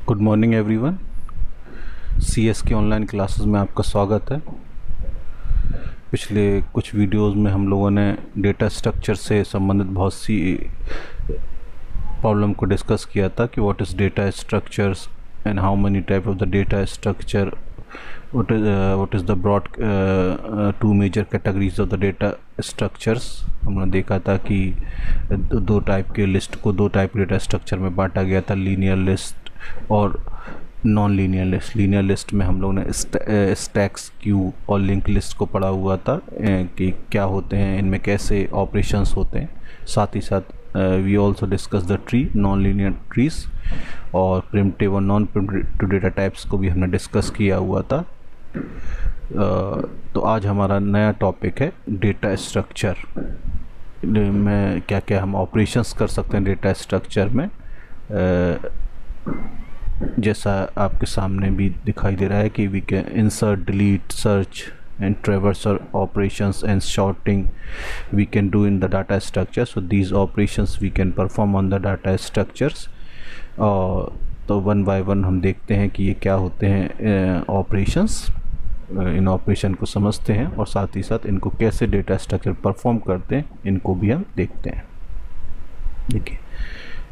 Good morning everyone. CS के online classes में आपका स्वागत है। पिछले कुछ वीडियोस में हम लोगों ने डेटा स्ट्रक्चर से संबंधित बहुत सी प्रॉब्लम को डिस्कस किया था कि what is data structures and how many type of the data structure, what is the broad two major categories of the data structures। हमने देखा था कि दो टाइप के लिस्ट को दो टाइप डेटा स्ट्रक्चर में बांटा गया था, लीनियर लिस्ट और non linear list. Linear list में हम लोग ने स्टैक्स, क्यू और लिंक लिस्ट को पढ़ा हुआ था कि क्या होते हैं, इनमें कैसे ऑपरेशंस होते हैं। साथ ही साथ we also discuss the tree, non linear trees और प्रिमिटिव और नॉन प्रिमिटिव डेटा टाइप्स को भी हमने डिस्कस किया हुआ था। तो आज हमारा नया टॉपिक है डेटा स्ट्रक्चर में क्या क्या हम ऑपरेशंस कर सकते हैं डेटा स्ट्रक्चर में। जैसा आपके सामने भी दिखाई दे रहा है कि we can insert, delete, search and traversal operations and sorting we can do in the data structure. So these operations we can perform on the data structures। तो वन बाय वन हम देखते हैं कि ये क्या होते हैं ऑपरेशंस। इन operation को समझते हैं और साथ ही साथ इनको कैसे डेटा स्ट्रक्चर परफॉर्म करते हैं, इनको भी हम देखते हैं। देखिए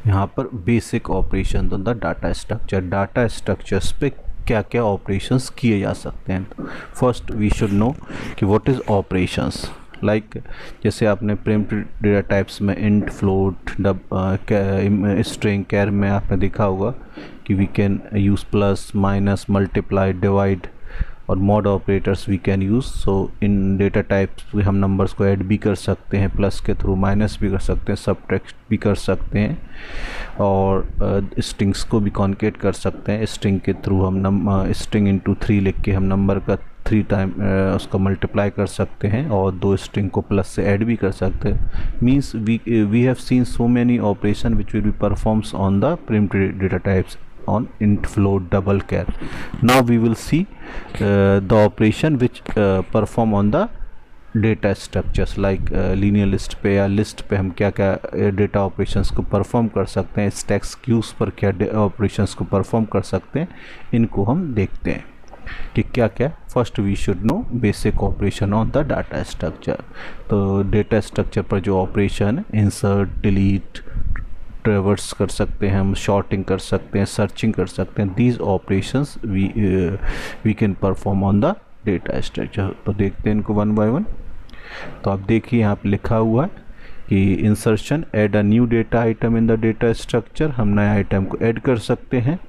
यहाँ पर basic operation on the data structure. Data structures पे क्या क्या ऑपरेशंस किए जा सकते हैं। फर्स्ट वी शुड नो कि व्हाट इज़ ऑपरेशंस। लाइक जैसे आपने प्रिमिटिव डेटा टाइप्स में इंट, फ्लोट, स्ट्रिंग, कैर में आपने देखा होगा कि we can use plus, minus, multiply, divide और mod operators we can use. So इन डेटा टाइप्स हम नंबर्स को ऐड भी कर सकते हैं प्लस के थ्रू, माइनस भी कर सकते हैं, सबट्रैक्ट भी कर सकते हैं और स्ट्रिंग्स को भी कॉन्केट कर सकते हैं। स्ट्रिंग के थ्रू हम स्ट्रिंग इंटू 3 लिख के हम नंबर का 3 टाइम उसको मल्टीप्लाई कर सकते हैं और 2 स्ट्रिंग को प्लस से ऐड भी कर सकते हैं। Means we have seen so many operation which will be performs on the primitive data types on int, float, double, char। Now we will see the operation which perform on the data structures like linear list पे या list पे हम क्या क्या data operations को perform कर सकते हैं, stacks, queues पर क्या operations को perform कर सकते हैं, इनको हम देखते हैं कि क्या क्या। First we should know basic operation on the data structure. तो डेटा स्ट्रक्चर पर जो ऑपरेशन है, इंसर्ट, डिलीट, ट्रेवर्स कर सकते हैं हम, शॉर्टिंग कर सकते हैं, सर्चिंग कर सकते हैं। These operations we can perform on the data structure. तो देखते हैं इनको वन बाय वन। तो आप देखिए यहाँ पे लिखा हुआ है कि insertion, add a new data item in the data structure. हम नए आइटम को ऐड कर सकते हैं।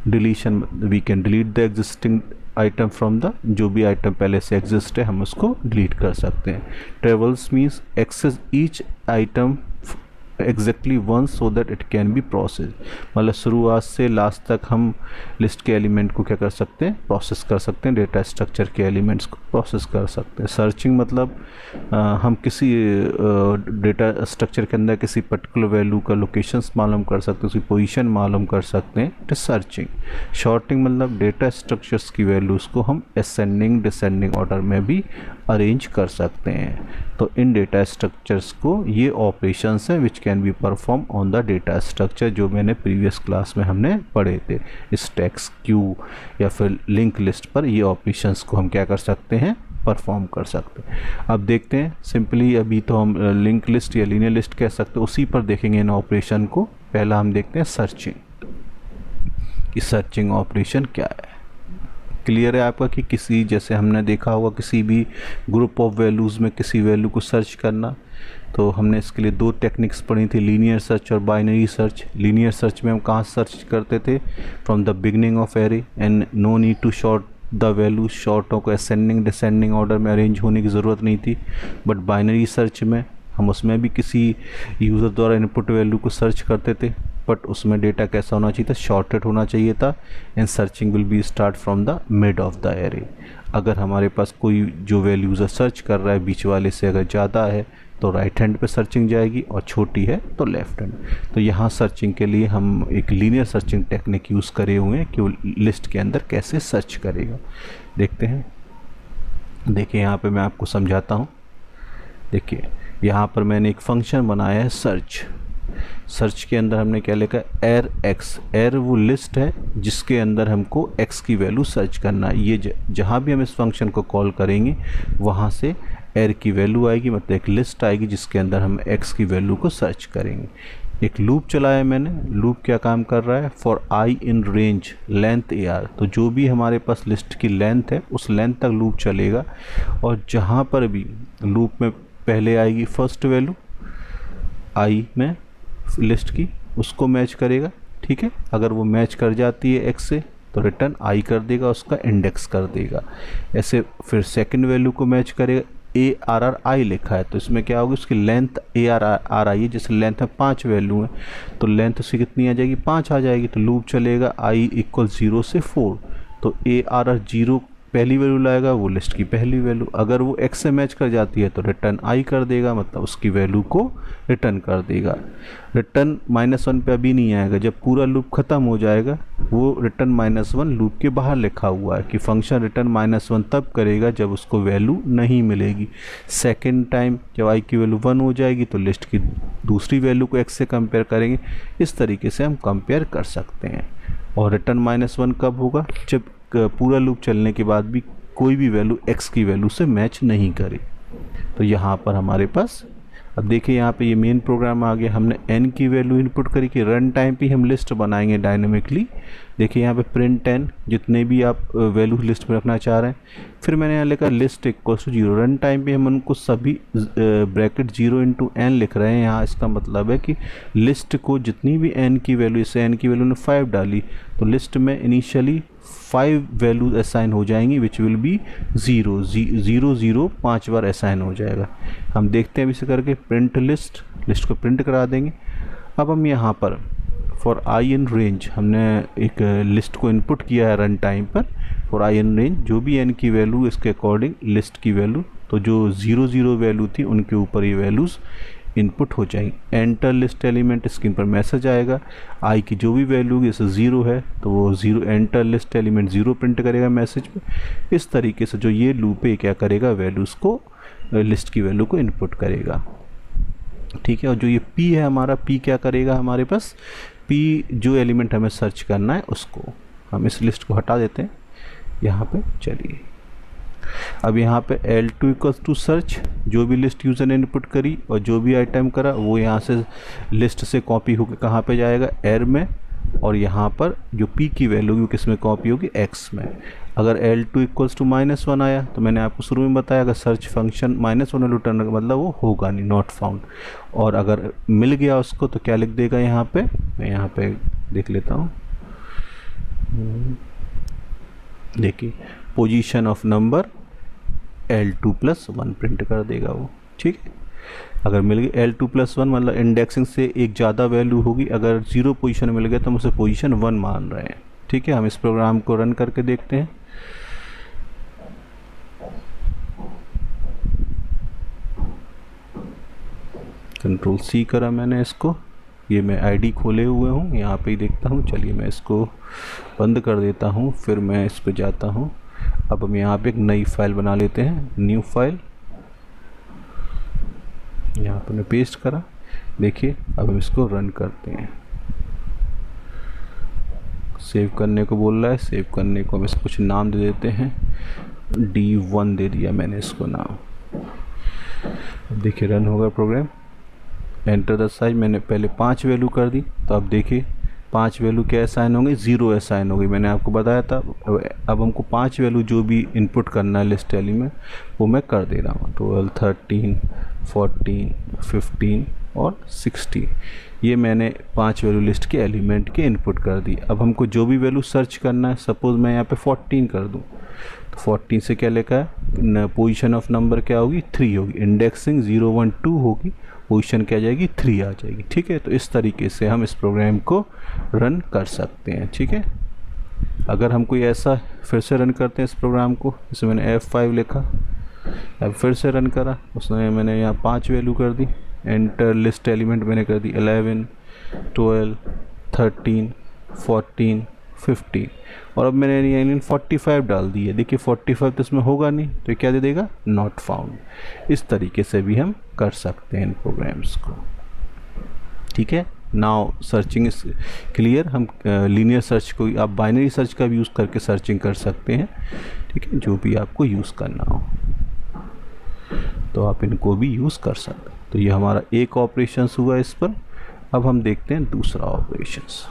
Deletion, we can delete the existing item from the, जो भी आइटम पहले से एग्जिस्ट है हम उसको डिलीट कर सकते हैं। Traversal means access each item exactly one so that it can be process. मतलब शुरुआत से लास्ट तक हम लिस्ट के एलिमेंट को क्या कर सकते हैं, प्रोसेस कर सकते हैं, डेटा स्ट्रक्चर के एलिमेंट्स को प्रोसेस कर सकते हैं। सर्चिंग मतलब हम किसी डेटा स्ट्रक्चर के अंदर किसी पर्टिकुलर वैल्यू का लोकेशंस मालूम कर सकते हैं, उसकी पोजीशन मालूम कर सकते हैं, इट इज सर्चिंग। शॉर्टिंग मतलब डेटा स्ट्रक्चर्स की वैल्यूज़ को हम असेंडिंग डिसेंडिंग ऑर्डर में भी अरेंज कर सकते हैं। तो इन डेटा स्ट्रक्चर्स को ये ऑपरेशंस हैं which can be perform on the data structure, जो मैंने प्रीवियस क्लास में हमने पढ़े थे। स्टैक्स, क्यू या फिर लिंक लिस्ट पर ये ऑपरेशंस को हम क्या कर सकते हैं, परफॉर्म कर सकते हैं। अब देखते हैं सिंपली, अभी तो हम लिंक लिस्ट या लीनियर लिस्ट कह सकते हैं, उसी पर देखेंगे इन ऑपरेशन को। पहला हम देखते हैं सर्चिंग, कि सर्चिंग ऑपरेशन क्या है। क्लियर है आपका कि किसी, जैसे हमने देखा होगा किसी भी ग्रुप ऑफ वैल्यूज़ में किसी वैल्यू को सर्च करना, तो हमने इसके लिए 2 टेक्निक्स पढ़ी थी, लीनियर सर्च और बाइनरी सर्च। लीनियर सर्च में हम कहाँ सर्च करते थे, from the beginning of array and no need to sort the value. शॉर्टों को असेंडिंग डिसेंडिंग ऑर्डर में अरेंज होने की ज़रूरत नहीं थी। बट बाइनरी सर्च में हम उसमें भी किसी यूज़र द्वारा इनपुट वैल्यू को सर्च करते थे, बट उसमें डेटा कैसा होना चाहिए था, शॉर्टेड होना चाहिए था। And searching will be start from the mid of the array. अगर हमारे पास कोई जो वैल्यू यूज़र सर्च कर रहा है बीच वाले से अगर ज़्यादा है तो राइट हैंड पे सर्चिंग जाएगी और छोटी है तो लेफ्ट हैंड। तो यहाँ सर्चिंग के लिए हम एक लीनियर सर्चिंग टेक्निक यूज़ करे हुए हैं कि वो लिस्ट के अंदर कैसे सर्च करेगा। देखते हैं। देखिए यहाँ पे मैं आपको समझाता हूँ। देखिए यहाँ पर मैंने एक फंक्शन बनाया है सर्च। सर्च के अंदर हमने क्या लिखा है, एर एक्स। एर वो लिस्ट है जिसके अंदर हमको एक्स की वैल्यू सर्च करना है। ये जहाँ भी हम इस फंक्शन को कॉल करेंगे वहाँ से एर की वैल्यू आएगी, मतलब एक लिस्ट आएगी जिसके अंदर हम एक्स की वैल्यू को सर्च करेंगे। एक लूप चलाया मैंने, लूप क्या काम कर रहा है, for I in range length A R. तो जो भी हमारे पास लिस्ट की लेंथ है उस लेंथ तक लूप चलेगा, और जहाँ पर भी लूप में पहले आएगी फर्स्ट वैल्यू आई में लिस्ट की, उसको मैच करेगा। ठीक है, अगर वो मैच कर जाती है एक्स से तो रिटर्न आई कर देगा, उसका इंडेक्स कर देगा। ऐसे फिर सेकंड वैल्यू को मैच करेगा, ए आर आर आई लिखा है तो इसमें क्या होगी, उसकी लेंथ ए आर आर आई है, जैसे लेंथ में 5 वैल्यू है तो लेंथ उसकी कितनी आ जाएगी, 5 आ जाएगी। तो लूप चलेगा आई इक्वल 0 से 4, तो ए आर आर 0 पहली वैल्यू लाएगा, वो लिस्ट की पहली वैल्यू। अगर वो एक्स से मैच कर जाती है तो रिटर्न आई कर देगा, मतलब उसकी वैल्यू को रिटर्न कर देगा। रिटर्न -1 पे अभी नहीं आएगा, जब पूरा लूप ख़त्म हो जाएगा वो रिटर्न -1 लूप के बाहर लिखा हुआ है कि फंक्शन रिटर्न -1 तब करेगा जब उसको वैल्यू नहीं मिलेगी। सेकेंड टाइम जब आई की वैल्यू 1 हो जाएगी तो लिस्ट की दूसरी वैल्यू को एक्स से कंपेयर करेंगे। इस तरीके से हम कंपेयर कर सकते हैं। और रिटर्न -1 कब होगा, जब पूरा लूप चलने के बाद भी कोई भी वैल्यू एक्स की वैल्यू से मैच नहीं करे। तो यहाँ पर हमारे पास अब देखिए यहाँ पे ये मेन प्रोग्राम आ गया, हमने n की वैल्यू इनपुट करी कि रन टाइम पे हम लिस्ट बनाएंगे डायनेमिकली। देखिए यहाँ पे प्रिंट n जितने भी आप वैल्यू लिस्ट में रखना चाह रहे हैं, फिर मैंने यहाँ लिखा list equal to 0। Run time पे हम उनको सभी ब्रैकेट 0 इंटू n लिख रहे हैं। यहाँ इसका मतलब है कि लिस्ट को जितनी भी n की वैल्यू, इसे n की वैल्यू ने 5 डाली तो लिस्ट में इनिशियली 5 वैल्यूज असाइन हो जाएंगी विच विल बी 0 0 0 5 बार असाइन हो जाएगा। हम देखते हैं इसे करके, प्रिंट लिस्ट को प्रिंट करा देंगे। अब हम यहाँ पर फॉर आई इन रेंज हमने एक लिस्ट को इनपुट किया है रन टाइम पर। फॉर आई इन रेंज जो भी n की वैल्यू इसके अकॉर्डिंग लिस्ट की वैल्यू, तो जो 0 0 वैल्यू थी उनके ऊपर ये वैल्यूज़ इनपुट हो जाएंगी। एंटर लिस्ट एलिमेंट स्क्रीन पर मैसेज आएगा, आई की जो भी वैल्यू होगी जैसे 0 है तो वो 0 एंटर लिस्ट एलिमेंट 0 प्रिंट करेगा मैसेज पे। इस तरीके से जो ये लूप है क्या करेगा, वैल्यूज़ को लिस्ट की वैल्यू को इनपुट करेगा। ठीक है, और जो ये p है हमारा, p क्या करेगा हमारे पास, p जो एलिमेंट हमें सर्च करना है उसको हम इस लिस्ट को हटा देते हैं यहाँ पे। चलिए अब यहाँ पे L2 इक्वल्स टू सर्च, जो भी लिस्ट यूज़र ने इनपुट करी और जो भी आइटम करा वो यहाँ से लिस्ट से कॉपी होकर कहाँ पे जाएगा, एर में, और यहाँ पर जो p की वैल्यू होगी किस में कॉपी होगी, x में। अगर L2 इक्वल्स टू -1 आया तो मैंने आपको शुरू में बताया अगर सर्च फंक्शन -1 रिटर्न का मतलब वो होगा नहीं, नॉट फाउंड। और अगर मिल गया उसको तो क्या लिख देगा यहाँ पे, मैं यहाँ पे देख लेता हूँ। देखिए position of number L2 + 1 print कर देगा वो। ठीक है, अगर मिल गई L2 + 1 मतलब इंडेक्सिंग से एक ज़्यादा वैल्यू होगी। अगर 0 पोजीशन मिल गया तो हम उसे पोजीशन 1 मान रहे हैं। ठीक है, हम इस प्रोग्राम को रन करके देखते हैं। कंट्रोल C करा मैंने इसको, ये मैं आईडी खोले हुए हूँ, यहाँ पे ही देखता हूँ। चलिए मैं इसको बंद कर देता हूँ, फिर मैं इस पे जाता हूँ। अब हम यहाँ पे एक नई फाइल बना लेते हैं, न्यू फाइल, यहाँ पर मैं पेस्ट करा। देखिए अब हम इसको रन करते हैं। सेव करने को बोल रहा है, सेव करने को हम इसको कुछ नाम दे देते हैं, D1 दे दिया मैंने इसको नाम। अब देखिए रन होगा प्रोग्राम। एंटर द साइज मैंने पहले 5 वैल्यू कर दी, तो अब देखिए 5 वैल्यू क्या असाइन होंगे, 0 असाइन होगी, मैंने आपको बताया था। अब हमको 5 वैल्यू जो भी इनपुट करना है लिस्ट एलिमेंट वो मैं कर दे रहा हूँ। 12 13 14 15 और 60, ये मैंने 5 वैल्यू लिस्ट के एलिमेंट के इनपुट कर दी। अब हमको जो भी वैल्यू सर्च करना है, सपोज़ मैं यहाँ पे 14 कर दूँ तो 14 से क्या लिखा है, पोजीशन ऑफ नंबर क्या होगी, 3 होगी, इंडेक्सिंग 0 1 2 होगी, पोजीशन क्या जाएगी, 3 आ जाएगी। ठीक है, तो इस तरीके से हम इस प्रोग्राम को रन कर सकते हैं। ठीक है, अगर हम कोई ऐसा फिर से रन करते हैं इस प्रोग्राम को, जैसे मैंने F5 लिखा, अब फिर से रन करा, उसने मैंने यहाँ 5 वैल्यू कर दी। एंटर लिस्ट एलिमेंट मैंने कर दी 11 12 13 14 50, और अब मैंने यानी 45 डाल दी है। देखिए 45 तो इसमें होगा नहीं, तो ये क्या दे देगा, नॉट फाउंड। इस तरीके से भी हम कर सकते हैं इन प्रोग्राम्स को। ठीक है। Now searching is clear. हम लीनियर सर्च को, आप बाइनरी सर्च का भी यूज़ करके सर्चिंग कर सकते हैं, ठीक है, जो भी आपको यूज़ करना हो तो आप इनको भी यूज़ कर सकते हैं। तो ये हमारा एक ऑपरेशंस हुआ इस पर। अब हम देखते हैं दूसरा ऑपरेशंस।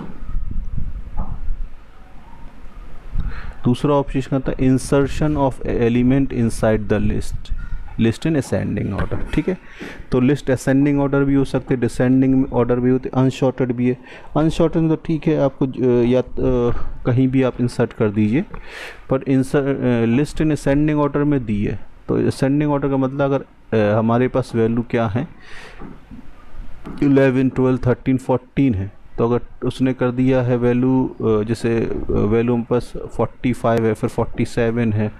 दूसरा ऑपरेशन करता है insertion of element inside the list, list in ascending order, ठीक है। तो लिस्ट असेंडिंग ऑर्डर भी हो सकते हैं, डिसेंडिंग ऑर्डर भी होते हैं, अनशॉर्टेड भी है। अनशॉर्टेड तो ठीक है, आपको या कहीं भी आप इंसर्ट कर दीजिए, पर लिस्ट इन असेंडिंग ऑर्डर में दी है। तो असेंडिंग ऑर्डर का मतलब अगर हमारे पास वैल्यू क्या है 11, 12, 13, 14 है, तो अगर उसने कर दिया है वैल्यू, जैसे वैल्यू हम पास 45 है, फिर 47 है,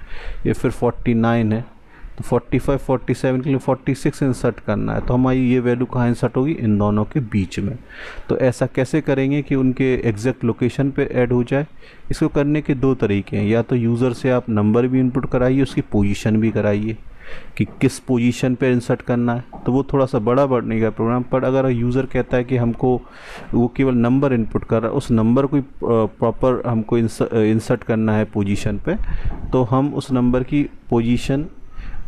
या फिर 49 है, तो 45, 47 के लिए 46 इंसर्ट करना है, तो हमारी ये वैल्यू कहाँ इंसर्ट होगी, इन दोनों के बीच में। तो ऐसा कैसे करेंगे कि उनके एग्जैक्ट लोकेशन पे ऐड हो जाए? इसको करने के दो तरीके हैं, या तो यूज़र से आप नंबर भी इनपुट कराइए, उसकी पोजीशन भी कराइए कि किस पोजीशन पे इंसर्ट करना है, तो वो थोड़ा सा बड़ा बढ़ने का प्रोग्राम। पर अगर यूज़र कहता है कि हमको वो केवल नंबर इनपुट कर रहा है, उस नंबर को प्रॉपर हमको इंसर्ट करना है पोजीशन पे, तो हम उस नंबर की पोजीशन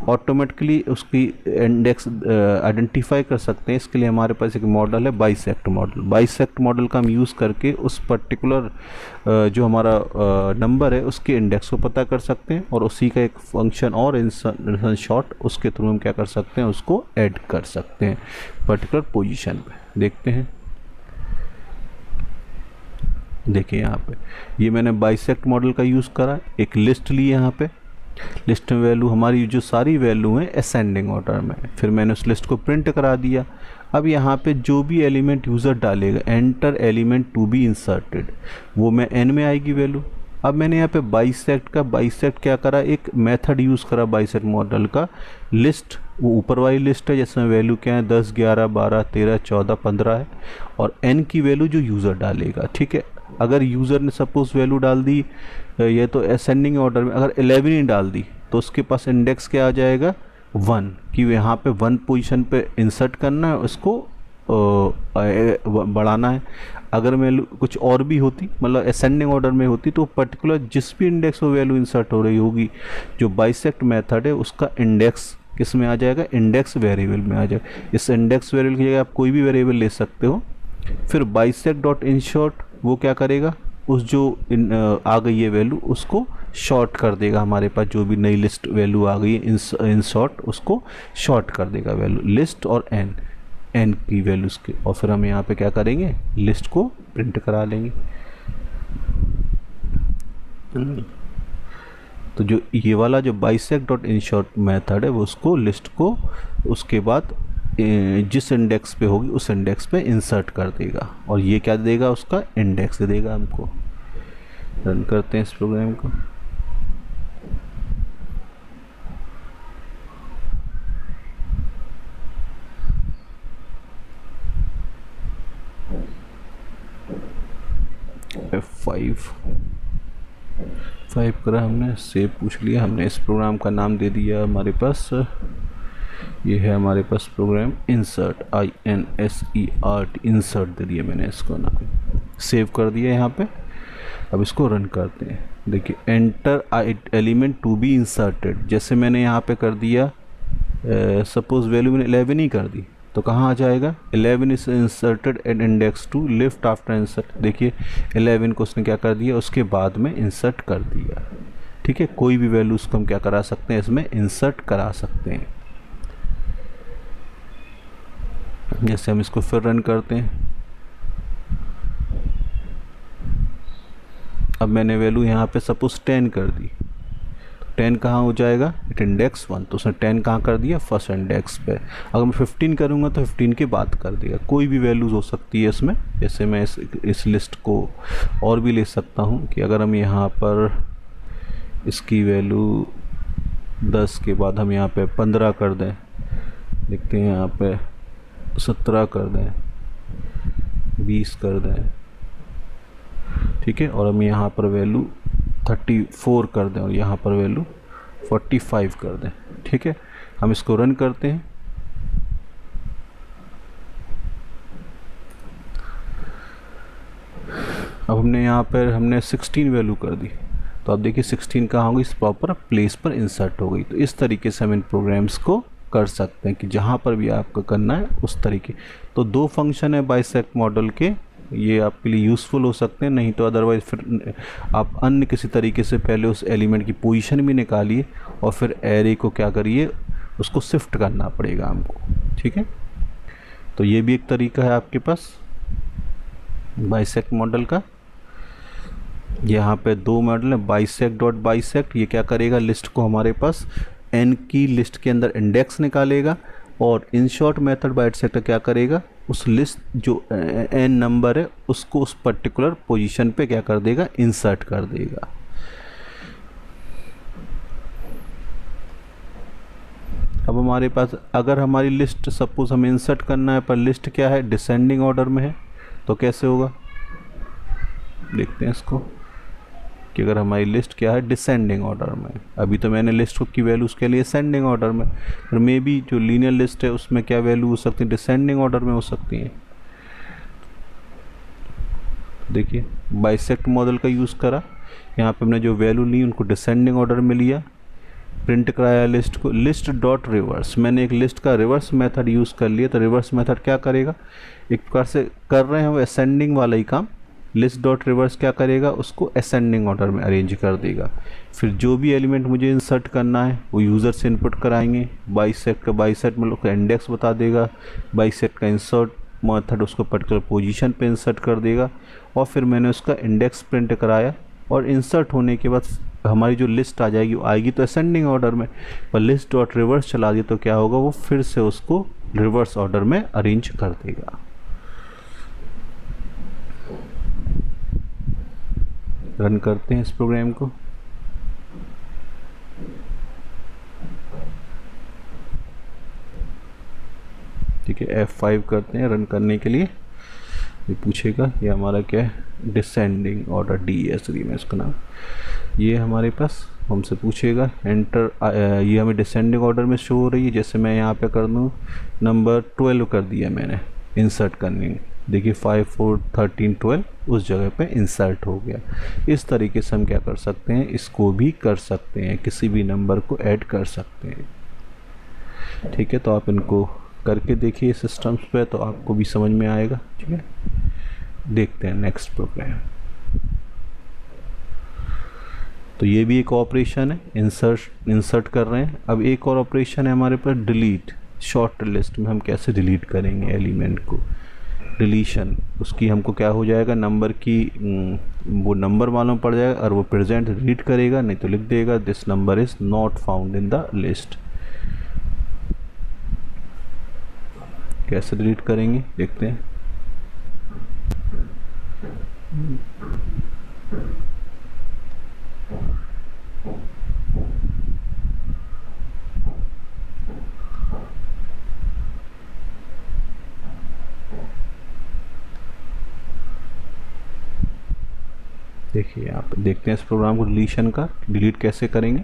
ऑटोमेटिकली उसकी इंडेक्स आइडेंटिफाई कर सकते हैं। इसके लिए हमारे पास एक मॉडल है बाइसेक्ट मॉडल। बाइसेक्ट मॉडल का हम यूज़ करके उस पर्टिकुलर जो हमारा नंबर है उसके इंडेक्स को पता कर सकते हैं, और उसी का एक फंक्शन और इंसर्शन शॉर्ट, उसके थ्रू हम क्या कर सकते हैं, उसको ऐड कर सकते हैं पर्टिकुलर पोजीशन पे। देखते हैं, देखिए यहाँ पे ये मैंने बाइसेक्ट मॉडल का यूज़ करा, एक लिस्ट ली यहाँ पे। लिस्ट में वैल्यू हमारी जो सारी वैल्यू हैं असेंडिंग ऑर्डर में, फिर मैंने उस लिस्ट को प्रिंट करा दिया। अब यहाँ पे जो भी एलिमेंट यूज़र डालेगा, enter element to be inserted, वो में n में आएगी वैल्यू। अब मैंने यहाँ पे बाइसेक्ट क्या करा, एक मेथड यूज़ करा बाइसेक्ट मॉडल का। लिस्ट वो ऊपर वाली लिस्ट है जिसमें वैल्यू क्या है 10, 11, 12, 13, 14, 15 है, और n की वैल्यू जो यूज़र डालेगा, ठीक है। अगर यूज़र ने सपोज वैल्यू डाल दी ये तो असेंडिंग ऑर्डर में, अगर 11 ही डाल दी तो उसके पास इंडेक्स क्या आ जाएगा 1, कि यहाँ पे 1 पोजीशन पे इंसर्ट करना है, उसको बढ़ाना है। अगर वैल्यू कुछ और भी होती, मतलब असेंडिंग ऑर्डर में होती, तो पर्टिकुलर जिस भी इंडेक्स में वैल्यू इंसर्ट हो रही होगी, जो बाइसेक्ट मेथड है उसका इंडेक्स किस में आ जाएगा, इंडेक्स वेरिएबल में आ जाएगा। इस इंडेक्स वेरिएबल की जगह आप कोई भी वेरिएबल ले सकते हो। फिर बाइसेक्ट डॉट इन शॉर्ट वो क्या करेगा, उस जो आ गई है वैल्यू उसको शॉर्ट कर देगा, हमारे पास जो भी नई लिस्ट वैल्यू आ गई है इन शॉर्ट उसको शॉर्ट कर देगा वैल्यू, लिस्ट और एन की वैल्यूज़ के। और फिर हम यहाँ पे क्या करेंगे, लिस्ट को प्रिंट करा लेंगे। तो जो ये वाला जो bisect dot in short method है वो उसको लिस्ट को उसके बाद जिस इंडेक्स पे होगी उस इंडेक्स पे इंसर्ट कर देगा, और ये क्या देगा, उसका इंडेक्स देगा हमको। रन करते हैं इस प्रोग्राम को। F5 करा हमने, सेव पूछ लिया हमने, इस प्रोग्राम का नाम दे दिया हमारे पास, ये है हमारे पास प्रोग्राम इंसर्ट, INSERT, इंसर्ट दे दिया मैंने इसको नाम, सेव कर दिया यहाँ पे। अब इसको रन करते हैं। देखिए enter element to be inserted, जैसे मैंने यहाँ पे कर दिया, सपोज वैल्यू मैंने 11 ही कर दी, तो कहाँ आ जाएगा, 11 is inserted at index two list after insert. देखिए 11 को उसने क्या कर दिया, उसके बाद में इंसर्ट कर दिया, ठीक है। कोई भी वैल्यू उसको हम क्या करा सकते हैं, इसमें इंसर्ट करा सकते हैं। जैसे हम इसको फिर रन करते हैं, अब मैंने वैल्यू यहाँ पे सपोज 10 कर दी, 10 कहाँ हो जाएगा, इट इंडेक्स 1, तो उसने 10 कहाँ कर दिया, फर्स्ट इंडेक्स पे। अगर मैं 15 करूँगा तो 15 के बाद कर देगा। कोई भी वैल्यूज़ हो सकती है इसमें, जैसे मैं इस लिस्ट को और भी ले सकता हूँ कि अगर हम यहाँ पर इसकी वैल्यू 10 के बाद हम यहाँ पे 15 कर दें, देखते हैं यहाँ पे 17 कर दें, 20 कर दें, ठीक है। और हम यहाँ पर वैल्यू 34 कर दें और यहाँ पर वैल्यू 45 कर दें, ठीक है। हम इसको रन करते हैं। अब हमने यहाँ पर हमने 16 वैल्यू कर दी, तो अब देखिए 16 कहाँ होगी, इस प्रॉपर प्लेस पर इंसर्ट हो गई। तो इस तरीके से हम इन प्रोग्राम्स को कर सकते हैं कि जहाँ पर भी आपको करना है उस तरीके। तो दो फंक्शन है बाइसेक्ट मॉडल के, ये आपके लिए यूज़फुल हो सकते हैं, नहीं तो अदरवाइज फिर आप अन्य किसी तरीके से पहले उस एलिमेंट की पोजीशन भी निकालिए और फिर एरे को क्या करिए, उसको शिफ्ट करना पड़ेगा हमको। ठीक है, तो ये भी एक तरीका है आपके पास बाइसेक्ट मॉडल का। यहाँ पे दो मॉडल है, बाइसेक्ट डॉट बाइसेक्ट, ये क्या करेगा, लिस्ट को हमारे पास n की लिस्ट के अंदर इंडेक्स निकालेगा, और इंसर्ट मेथड बाइसेक्ट क्या करेगा, उस लिस्ट जो n नंबर है उसको उस पर्टिकुलर पोजीशन पे क्या कर देगा, इंसर्ट कर देगा। अब हमारे पास अगर हमारी लिस्ट सपोज हमें इंसर्ट करना है पर लिस्ट क्या है, डिसेंडिंग ऑर्डर में है, तो कैसे होगा, देखते हैं इसको कि अगर हमारी लिस्ट क्या है, डिसेंडिंग ऑर्डर में। अभी तो मैंने लिस्ट की वैल्यू उसके लिए असेंडिंग ऑर्डर में, पर मे बी जो लीनियर लिस्ट है उसमें क्या वैल्यू हो सकती है, डिसेंडिंग ऑर्डर में हो सकती है। देखिए बाइसेक्ट मॉडल का यूज़ करा, यहाँ पे हमने जो वैल्यू ली उनको डिसेंडिंग ऑर्डर में लिया, प्रिंट कराया लिस्ट को, लिस्ट डॉट रिवर्स, मैंने एक लिस्ट का रिवर्स मेथड यूज़ कर लिया। तो रिवर्स मेथड क्या करेगा, एक प्रकार से कर रहे हैं वो असेंडिंग वाला ही काम, लिस्ट डॉट रिवर्स क्या करेगा, उसको असेंडिंग ऑर्डर में अरेंज कर देगा। फिर जो भी एलिमेंट मुझे इंसर्ट करना है वो यूज़र से इनपुट कराएंगे, बाइसेक्ट का बाइसेक्ट मतलब का इंडेक्स बता देगा, बाइसेक्ट का इंसर्ट मेथड उसको पर्टिकुलर पोजीशन पे इंसर्ट कर देगा, और फिर मैंने उसका इंडेक्स प्रिंट कराया, और इंसर्ट होने के बाद हमारी जो लिस्ट आ जाएगी वो आएगी तो असेंडिंग ऑर्डर में, पर लिस्ट डॉट रिवर्स चला दिया तो क्या होगा, वो फिर से उसको रिवर्स ऑर्डर में अरेंज कर देगा। रन करते हैं इस प्रोग्राम को। ठीक है, F5 करते हैं रन करने के लिए। ये पूछेगा ये हमारा क्या है, डिसेंडिंग ऑर्डर, DES3 में इसका नाम, ये हमारे पास हमसे पूछेगा एंटर। ये हमें डिसेंडिंग ऑर्डर में शो हो रही है, जैसे मैं यहाँ पे कर दूँ नंबर 12 कर दिया मैंने इंसर्ट करने में, देखिए 5 4 13 12 उस जगह पे इंसर्ट हो गया। इस तरीके से हम क्या कर सकते हैं, इसको भी कर सकते हैं, किसी भी नंबर को ऐड कर सकते हैं। ठीक है, तो आप इनको करके देखिए सिस्टम्स पे, तो आपको भी समझ में आएगा। ठीक है, देखते हैं नेक्स्ट प्रोग्राम। तो ये भी एक ऑपरेशन है, इंसर्ट कर रहे हैं। अब एक और ऑपरेशन है हमारे पास डिलीट, शॉर्ट लिस्ट में हम कैसे डिलीट करेंगे एलिमेंट को, डिलीशन, उसकी हमको क्या हो जाएगा, नंबर की वो नंबर मालूम पड़ जाएगा, और वो प्रेजेंट डिलीट करेगा, नहीं तो लिख देगा this number is not found in the list. कैसे डिलीट करेंगे देखते हैं। देखिए यहाँ पे देखते हैं इस प्रोग्राम को डिलीशन का, डिलीट कैसे करेंगे।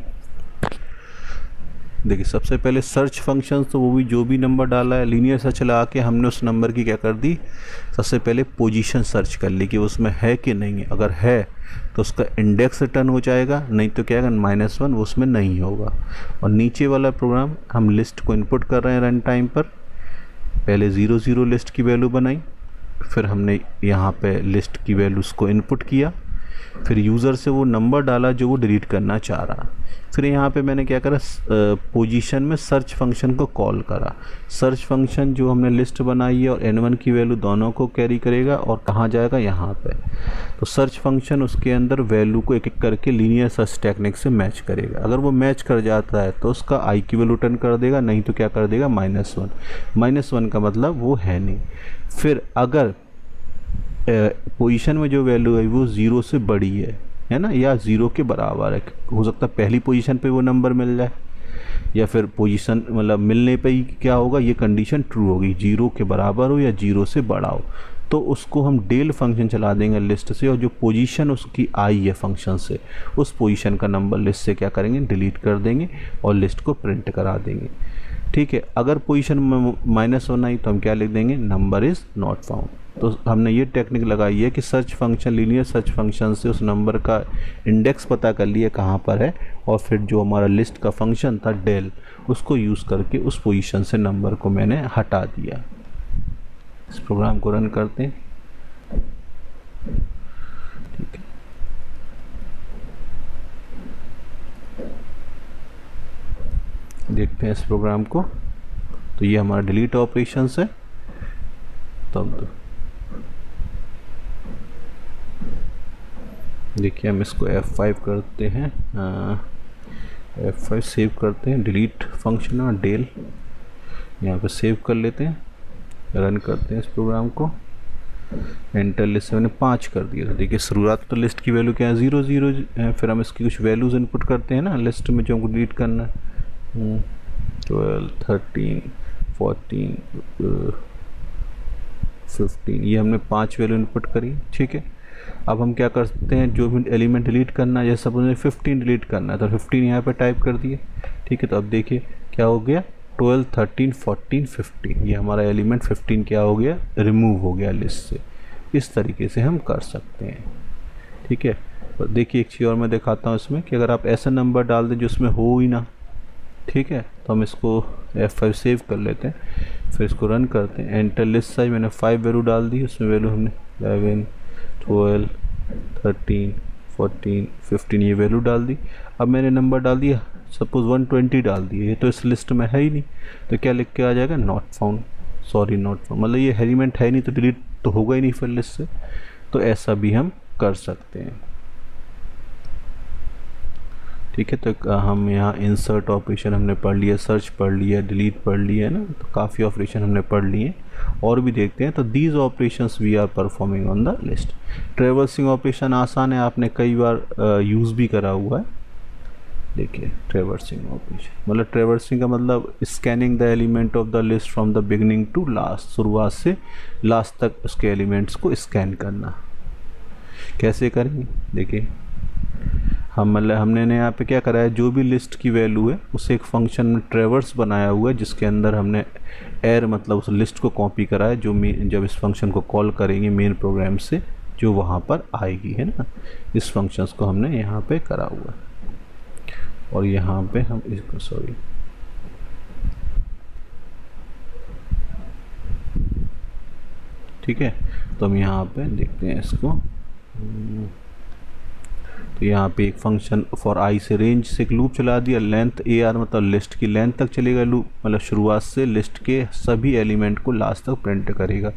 देखिए सबसे पहले सर्च फंक्शन, तो वो भी जो भी नंबर डाला है लीनियर सर्च लगा के हमने उस नंबर की क्या कर दी, सबसे पहले पोजीशन सर्च कर ली कि उसमें है कि नहीं है। अगर है तो उसका इंडेक्स रिटर्न हो जाएगा, नहीं तो क्या है -1 वो उसमें नहीं होगा। और नीचे वाला प्रोग्राम हम लिस्ट को इनपुट कर रहे हैं रन टाइम पर, पहले 0 0 लिस्ट की वैल्यू बनाई, फिर हमने यहाँ पे लिस्ट की वैल्यूज़ को इनपुट किया, फिर यूज़र से वो नंबर डाला जो वो डिलीट करना चाह रहा। फिर यहाँ पे मैंने क्या करा, पोजीशन में सर्च फंक्शन को कॉल करा। सर्च फंक्शन जो हमने लिस्ट बनाई है और n1 की वैल्यू दोनों को कैरी करेगा, और कहाँ जाएगा, यहाँ पे। तो सर्च फंक्शन उसके अंदर वैल्यू को एक एक करके लीनियर सर्च टेक्निक से मैच करेगा। अगर वो मैच कर जाता है तो उसका i की वैल्यू रिटर्न कर देगा, नहीं तो क्या कर देगा -1। -1 का मतलब वो है नहीं। फिर अगर पोजीशन में जो वैल्यू है वो 0 से बड़ी है ना, या 0 के बराबर है, हो सकता है पहली पोजीशन पे वो नंबर मिल जाए, या फिर पोजीशन मतलब मिलने पे ही क्या होगा, ये कंडीशन ट्रू होगी, 0 के बराबर हो या 0 से बड़ा हो, तो उसको हम डेल फंक्शन चला देंगे लिस्ट से, और जो पोजीशन उसकी आई है फंक्शन से, उस पोजीशन का नंबर लिस्ट से क्या करेंगे, डिलीट कर देंगे और लिस्ट को प्रिंट करा देंगे। ठीक है, अगर पोजीशन में -1 आई तो हम क्या लिख देंगे, नंबर इज़ नॉट फाउंड। तो हमने ये टेक्निक लगाई है कि search function, linear search function से उस नंबर का इंडेक्स पता कर लिया कहाँ पर है, और फिर जो हमारा लिस्ट का फंक्शन था del, उसको यूज़ करके उस पोजीशन से नंबर को मैंने हटा दिया। इस प्रोग्राम को रन करते हैं। ठीक है, देखते हैं इस प्रोग्राम को। तो ये हमारा डिलीट ऑपरेशंस है। तब देखिए हम इसको F5 करते हैं, F5 सेव करते हैं, डिलीट फंक्शन और del यहाँ पे सेव कर लेते हैं, रन करते हैं इस प्रोग्राम को। एंटर लिस्ट से मैंने 5 कर दिया था। देखिए शुरुआत तो लिस्ट की वैल्यू क्या है 0 0 है, फिर हम इसकी कुछ वैल्यूज़ इनपुट करते हैं ना लिस्ट में जो हमको डिलीट करना है, 12 13 14 15, ये हमने 5 वैल्यू इनपुट करी। ठीक है, अब हम क्या करते हैं, जो भी एलिमेंट डिलीट करना है, जैसे सपोज मुझे 15 डिलीट करना है तो 15 यहाँ पे टाइप कर दिए। ठीक है, तो अब देखिए क्या हो गया, 12 13 14 15, ये हमारा एलिमेंट 15 क्या हो गया, रिमूव हो गया लिस्ट से। इस तरीके से हम कर सकते हैं। ठीक है, तो देखिए एक चीज़ और मैं दिखाता हूँ इसमें कि अगर आप ऐसा नंबर डाल दें जो उसमें हो ही ना, ठीक है, तो हम इसको F5 सेव कर लेते हैं, फिर इसको रन करते हैं। एंटर लिस्ट साइज मैंने 5 वैल्यू डाल दी, उसमें वैल्यू हमने 11 12 13 14 15 ये वैल्यू डाल दी। अब मैंने नंबर डाल दिया सपोज 120 डाल दिए, ये तो इस लिस्ट में है ही नहीं, तो क्या लिख के आ जाएगा, not found, sorry not found, मतलब ये एलिमेंट है नहीं तो डिलीट तो होगा ही नहीं फिर लिस्ट से। तो ऐसा भी हम कर सकते हैं। ठीक है, तो हम यहाँ इंसर्ट ऑपरेशन हमने पढ़ लिया, सर्च पढ़ लिया, डिलीट पढ़ लिया है ना, तो काफ़ी ऑपरेशन हमने पढ़ लिए और भी देखते हैं। तो these operations we are performing on the list. Traversing operation आसान है, आपने कई बार यूज़ भी करा हुआ है। देखिए ट्रेवर्सिंग ऑपरेशन मतलब, ट्रेवर्सिंग का मतलब scanning the element of the list from the beginning to last, शुरुआत से लास्ट तक उसके एलिमेंट्स को स्कैन करना। कैसे करेंगे, देखिए हमने यहाँ पे क्या करा है, जो भी लिस्ट की वैल्यू है उसे एक फंक्शन में ट्रेवर्स बनाया हुआ है, जिसके अंदर हमने एर मतलब उस लिस्ट को कॉपी करा है, जो जब इस फंक्शन को कॉल करेंगे मेन प्रोग्राम से जो वहाँ पर आएगी, है ना। इस फंक्शंस को हमने यहाँ पे करा हुआ है और यहाँ पे हम इसको सॉरी ठीक है, तो हम यहाँ पे देखते हैं इसको। तो यहाँ पे एक फंक्शन फॉर आई से रेंज से एक लूप चला दिया, लेंथ AR मतलब लिस्ट की लेंथ तक चलेगा लूप, मतलब शुरुआत से लिस्ट के सभी एलिमेंट को लास्ट तक प्रिंट करेगा।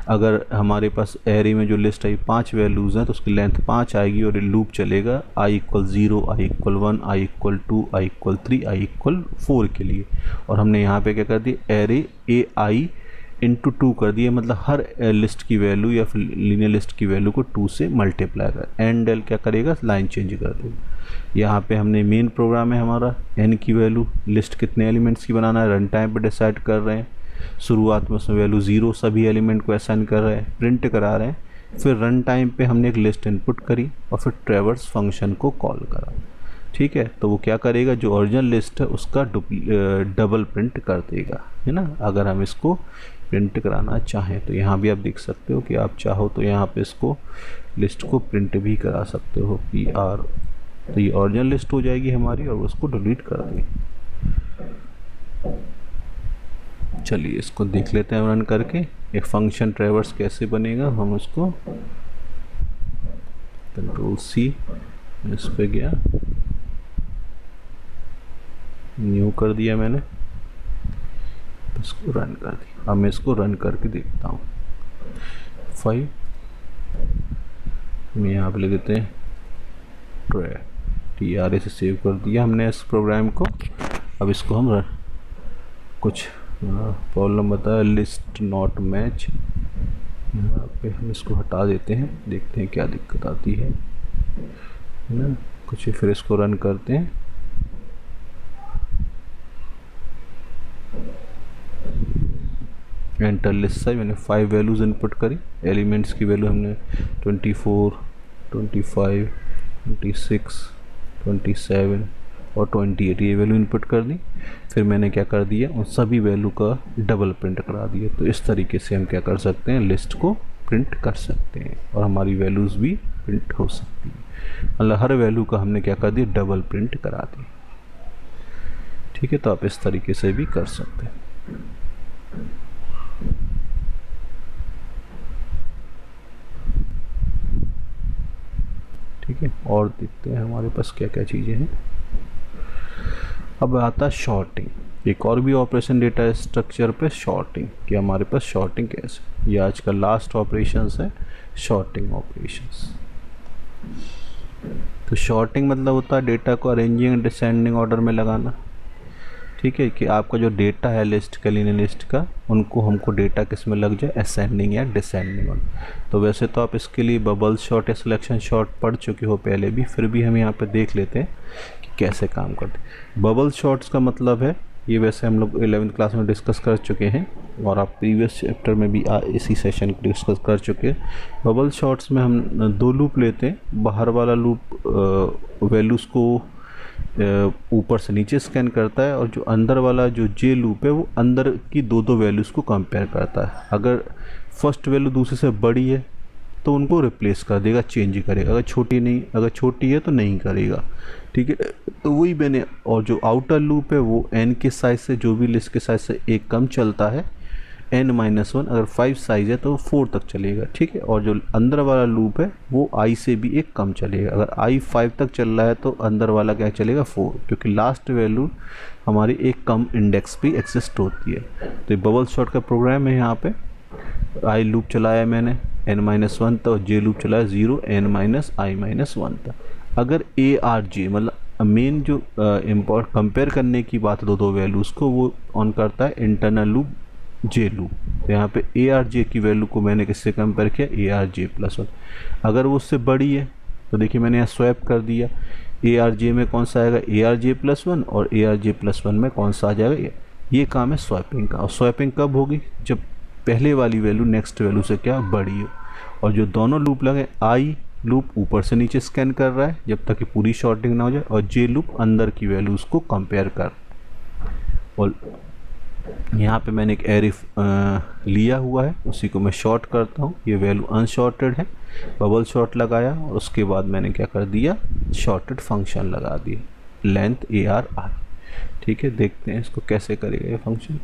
अगर हमारे पास एरे में जो लिस्ट आई 5 वैल्यूज़ हैं तो उसकी लेंथ 5 आएगी और ये लूप चलेगा i = 0, i = 1, i = 2, i = 3, i = 4 के लिए। और हमने यहाँ पे क्या कर दिया, एरे AI × 2 कर दिए, मतलब हर लिस्ट की वैल्यू या फिर लीनियर लिस्ट की वैल्यू को 2 से मल्टीप्लाई कर, एंड del क्या करेगा, लाइन चेंज कर देगा। यहाँ पे हमने मेन प्रोग्राम है हमारा, n की वैल्यू लिस्ट कितने एलिमेंट्स की बनाना है रन टाइम पर डिसाइड कर रहे हैं। शुरुआत में उसमें वैल्यू 0 सभी एलिमेंट को असाइन कर रहे हैं, प्रिंट करा रहे हैं। फिर रन टाइम पे हमने एक लिस्ट इनपुट करी और फिर ट्रेवर्स फंक्शन को कॉल करा। ठीक है, तो वो क्या करेगा, जो ओरिजिनल लिस्ट है उसका डबल प्रिंट कर देगा, है ना। अगर हम इसको प्रिंट कराना चाहें तो यहाँ भी आप देख सकते हो कि आप चाहो तो यहाँ पे इसको लिस्ट को प्रिंट भी करा सकते हो, PR, तो ये ओरिजिनल लिस्ट हो जाएगी हमारी और उसको डिलीट कर देंगे। चलिए इसको देख लेते हैं रन करके, एक फंक्शन ट्रेवर्स कैसे बनेगा। हम उसको Ctrl+C इस पे गया, न्यू कर दिया मैंने, इसको रन कर दिया। अब मैं इसको रन करके देखता हूँ। 5 में यहाँ पे लिख देते हैं TRA से सेव कर दिया हमने इस प्रोग्राम को। अब इसको हम कुछ प्रॉब्लम बताया, लिस्ट नॉट मैच, यहाँ पे हम इसको हटा देते हैं, देखते हैं क्या दिक्कत आती है ना कुछ। फिर इसको रन करते हैं, एंटर लिस्ट साइज मैंने 5 वैल्यूज़ इनपुट करी, एलिमेंट्स की वैल्यू हमने 24 25 26 27 और 28 ये वैल्यू इनपुट कर दी। फिर मैंने क्या कर दिया, उन सभी वैल्यू का डबल प्रिंट करा दिया। तो इस तरीके से हम क्या कर सकते हैं, लिस्ट को प्रिंट कर सकते हैं और हमारी वैल्यूज़ भी प्रिंट हो सकती है। मतलब हर वैल्यू का हमने क्या कर दिया, डबल प्रिंट करा दी। ठीक है, तो आप इस तरीके से भी कर सकते हैं। ठीक है, और देखते हैं हमारे पास क्या क्या चीज़ें हैं। अब आता है शॉर्टिंग, एक और भी ऑपरेशन डेटा स्ट्रक्चर पे, शॉर्टिंग कि हमारे पास शॉर्टिंग कैसे, ये आज का लास्ट ऑपरेशंस है शॉर्टिंग ऑपरेशंस। तो शॉर्टिंग मतलब होता है डेटा को अरेंजिंग एंड डिसेंडिंग ऑर्डर में लगाना। ठीक है, कि आपका जो डेटा है लिस्ट का, लीनियर लिस्ट का, उनको हमको डेटा किस में लग जाए, असेंडिंग या डिसेंडिंग ऑर्डर। तो वैसे तो आप इसके लिए बबल शॉर्ट या सिलेक्शन शॉर्ट पढ़ चुके हो पहले भी, फिर भी हम यहाँ पे देख लेते हैं कि कैसे काम करते हैं। बबल शॉर्ट्स का मतलब है, ये वैसे हम लोग 11th क्लास में डिस्कस कर चुके हैं और आप प्रीवियस चैप्टर में भी इसी सेशन को डिस्कस कर चुके हैं। बबल शॉर्ट्स में हम दो लूप लेते हैं, बाहर वाला लूप वैल्यूज़ को ऊपर से नीचे स्कैन करता है और जो अंदर वाला जो जे लूप है वो अंदर की दो वैल्यूज़ को कंपेयर करता है। अगर फर्स्ट वैल्यू दूसरे से बड़ी है तो उनको रिप्लेस कर देगा, चेंज करेगा, अगर छोटी है तो नहीं करेगा। ठीक है, तो वही मैंने, और जो आउटर लूप है वो n के साइज से, जो भी लिस्ट के साइज से एक कम चलता है, n-1, अगर 5 साइज है तो 4 तक चलेगा। ठीक है, और जो अंदर वाला लूप है वो i से भी एक कम चलेगा, अगर i 5 तक चल रहा है तो अंदर वाला क्या चलेगा, 4, क्योंकि लास्ट वैल्यू हमारी एक कम इंडेक्स पे एग्जिस्ट होती है। तो ये बबल शॉर्ट का प्रोग्राम है। यहाँ पे i लूप चलाया मैंने n-1 तक, j लूप चलाया 0 n-i-1 तक। अगर ARJ मतलब मेन जो इम्पोर्ट कंपेयर करने की बात दो वैल्यूज़ को, वो ऑन करता है इंटरनल लूप जे लूप। तो यहाँ पे ARJ की वैल्यू को मैंने किससे कंपेयर किया, ARJ+1। अगर वो उससे बड़ी है तो देखिए मैंने यहाँ स्वैप कर दिया, ARJ में कौन सा आएगा, ARJ+1, और ARJ+1 में कौन सा आ जाएगा। ये काम है स्वैपिंग का। और स्वैपिंग कब होगी, जब पहले वाली वैल्यू नेक्स्ट वैल्यू से क्या बड़ी हो। और जो दोनों लूप लगे, आई लूप ऊपर से नीचे स्कैन कर रहा है जब तक कि पूरी शॉर्टिंग ना हो जाए, और जे लूप अंदर की वैल्यूज़ को कंपेयर कर। और यहाँ पे मैंने एक एरे लिया हुआ है, उसी को मैं शॉर्ट करता हूँ। ये वैल्यू अनशॉर्टेड है, बबल शॉर्ट लगाया और उसके बाद मैंने क्या कर दिया, शॉर्टेड फंक्शन लगा दिया, लेंथ ARI। ठीक है, देखते हैं इसको कैसे करेगा ये फंक्शन।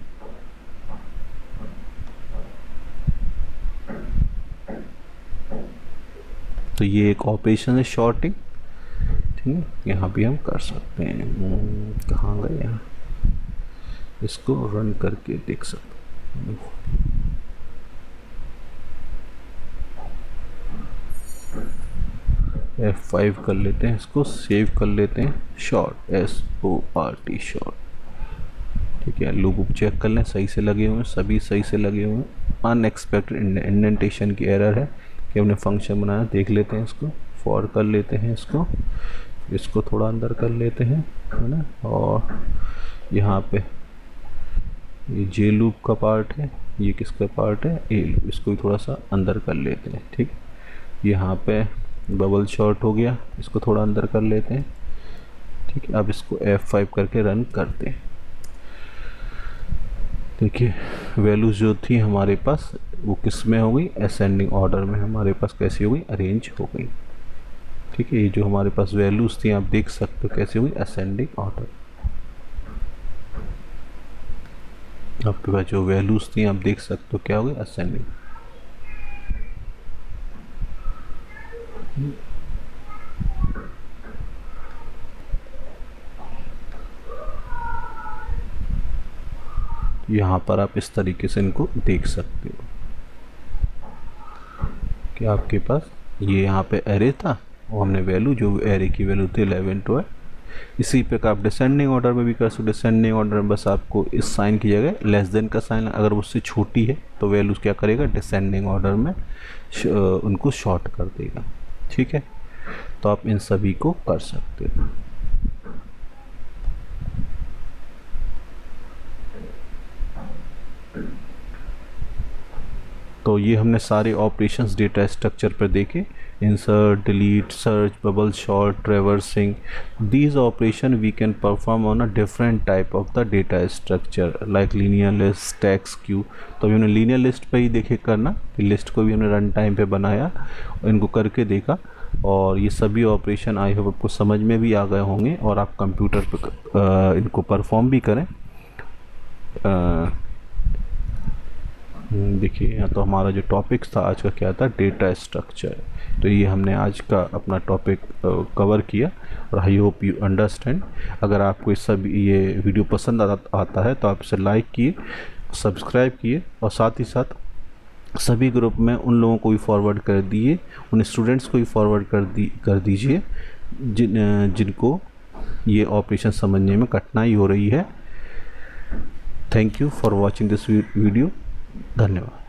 तो ये एक ऑपरेशन है शॉर्टिंग। ठीक है, यहाँ भी हम कर सकते हैं। कहाँ गए यहाँ, इसको रन करके देख सकते हैं। F5 कर लेते हैं, इसको सेव कर लेते हैं, शॉर्ट SORT शॉर्ट। ठीक है, लूप चेक कर लें, सही से लगे हुए हैं, सभी सही से लगे हुए हैं। अनएक्सपेक्टेड इंडेंटेशन की एरर है कि हमने फंक्शन बनाया, देख लेते हैं इसको, फॉर कर लेते हैं इसको थोड़ा अंदर कर लेते हैं, है ना। और यहाँ पे ये जे लूप का पार्ट है, ये किसका पार्ट है, ए लूप, इसको भी थोड़ा सा अंदर कर लेते हैं। ठीक, यहाँ पे बबल शॉर्ट हो गया, इसको थोड़ा अंदर कर लेते हैं। ठीक है, अब इसको F5 करके रन करते हैं। देखिए वैल्यूज़ जो थी हमारे पास वो किस में हो गई, असेंडिंग ऑर्डर में हमारे पास कैसी हो गई, अरेंज हो गई। ठीक है, ये जो हमारे पास वैल्यूज़ थी आप देख सकते हो कैसी हो गई, असेंडिंग ऑर्डर। आपके पास जो वैल्यूज़ थी आप देख सकते हो क्या हो गई, असेंडिंग। यहाँ पर आप इस तरीके से इनको देख सकते हो कि आपके पास ये यहाँ पे एरे था और हमने वैल्यू, जो एरे की वैल्यू थी 11 12। इसी प्रकार आप डिसेंडिंग ऑर्डर में भी कर सकते हो। डिसेंडिंग ऑर्डर में बस आपको इस साइन की जगह लेस देन का साइन, अगर उससे छोटी है तो वैल्यूज क्या करेगा, डिसेंडिंग ऑर्डर में उनको शॉर्ट कर देगा। ठीक है, तो आप इन सभी को कर सकते हो। तो ये हमने सारे ऑपरेशंस डेटा स्ट्रक्चर पर देखे, insert, delete, search, bubble sort, traversing. These operation we can perform on a different type of the data structure like linear list, stacks, queue. तो अभी हमने linear list पे ही देखे करना कि लिस्ट को भी हमने रन टाइम पे बनाया, इनको करके देखा, और ये सभी ऑपरेशन आई होप आपको समझ में भी आ गए होंगे और आप कंप्यूटर पे इनको परफॉर्म भी करें। देखिए यहाँ तो हमारा जो टॉपिक था आज का क्या था, डेटा स्ट्रक्चर। तो ये हमने आज का अपना टॉपिक कवर किया और आई होप यू अंडरस्टैंड। अगर आपको इस सब ये वीडियो पसंद आता है तो आप इसे लाइक किए, सब्सक्राइब किए और साथ ही साथ सभी ग्रुप में उन लोगों को भी फॉरवर्ड कर दिए, उन स्टूडेंट्स को भी फॉरवर्ड कर दीजिए जिनको ये ऑपरेशन समझने में कठिनाई हो रही है। Thank you for watching this video. धन्यवाद।